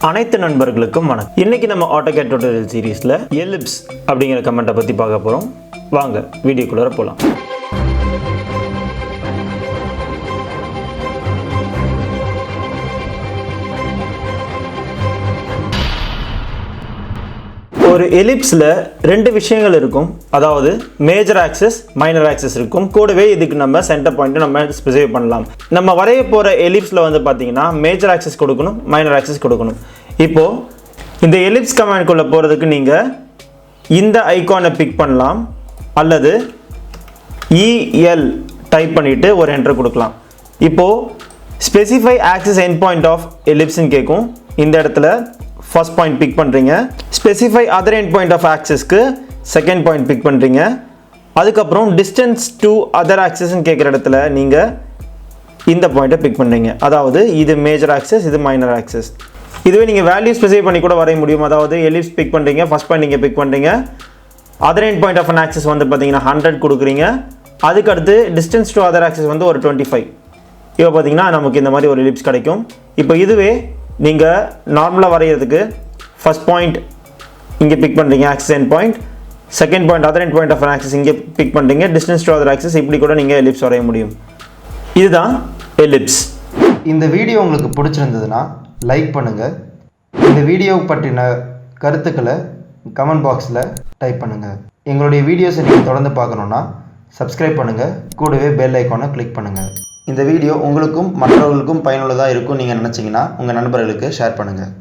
அனைத்து நண்பர்களுக்கும் வணக்கம். இன்னைக்கு நம்ம AutoCAD tutorial சீரிஸ்ல ellipse அப்படிங்கிற கமெண்ட்டை பத்தி பார்க்க போறோம். வாங்க வீடியோக்குள்ள போலாம். ஒரு எலிப்ஸ்ல ரெண்டு விஷயங்கள் இருக்கும். அதாவது மேஜர் ஆக்சிஸ், மைனர் ஆக்சிஸ் இருக்கும். கூடவே இதுக்கு நம்ம சென்டர் பாயிண்ட் நம்ம ஸ்பெசிஃபை பண்ணலாம். நம்ம வரைய போற எலிப்ஸ்ல வந்து பாத்தீங்கன்னா மேஜர் ஆக்சிஸ் கொடுக்கணும், மைனர் ஆக்சிஸ் கொடுக்கணும். இப்போ இந்த எலிப்ஸ் கமாண்ட்குள்ள போறதுக்கு நீங்க இந்த ஐகானை பிக் பண்ணலாம் அல்லது EL டைப் பண்ணிட்டு ஒரு என்டர் கொடுக்கலாம். இப்போ specify axis end point of எலிப்ஸ்ன்னு கேட்கும். இந்த இடத்துல ஃபர்ஸ்ட் பாயிண்ட் பிக் பண்ணுறீங்க. Specify other end point of ஆக்சிஸ்க்கு செகண்ட் பாயிண்ட் பிக் பண்ணுறீங்க. அதுக்கப்புறம் டிஸ்டன்ஸ் டு அதர் ஆக்சிஸ்ன்னு கேட்குற இடத்துல நீங்கள் இந்த பாயிண்ட்டை பிக் பண்ணுறீங்க. அதாவது இது மேஜர் ஆக்சிஸ், இது மைனர் ஆக்சிஸ். இதுவே நீங்கள் வேல்யூ ஸ்பெசிஃபை பண்ணி கூட வரைய முடியும். அதாவது எலிப்ஸ் பிக் பண்ணுறீங்க, ஃபர்ஸ்ட் பாயிண்ட் நீங்கள் பிக் பண்ணுறீங்க. Other end point of an axis வந்து பார்த்தீங்கன்னா 100 கொடுக்குறீங்க. அதுக்கடுத்து டிஸ்டன்ஸ் டு அதர் ஆக்சிஸ் வந்து ஒரு 25. இப்போ பார்த்தீங்கன்னா நமக்கு இந்த மாதிரி ஒரு எலிப்ஸ் கிடைக்கும். இப்போ இதுவே நீங்கள் நார்மலாக வரைகிறதுக்கு ஃபர்ஸ்ட் பாயிண்ட் இங்கே பிக் பண்ணுறீங்க, axis end point. Second point other end point of an axis இங்கே பிக் பண்ணுறீங்க, டிஸ்டன்ஸ் டு அதர் ஆக்சிஸ். இப்படி கூட நீங்கள் எலிப்ஸ் வரைய முடியும். இதுதான் எலிப்ஸ். இந்த வீடியோ உங்களுக்கு பிடிச்சிருந்ததுன்னா லைக் பண்ணுங்கள். இந்த வீடியோ பற்றின கருத்துக்களை கமெண்ட் பாக்ஸில் டைப் பண்ணுங்கள். எங்களுடைய வீடியோஸை நீங்கள் தொடர்ந்து பார்க்கணுன்னா சப்ஸ்கிரைப் பண்ணுங்கள். கூடவே பெல் ஐக்கானை கிளிக் பண்ணுங்கள். இந்த வீடியோ உங்களுக்கும் மற்றவர்களுக்கும் பயனுள்ளதாக இருக்கும் நீங்கள் நினச்சிங்கன்னா உங்கள் நண்பர்களுக்கு ஷேர் பண்ணுங்கள்.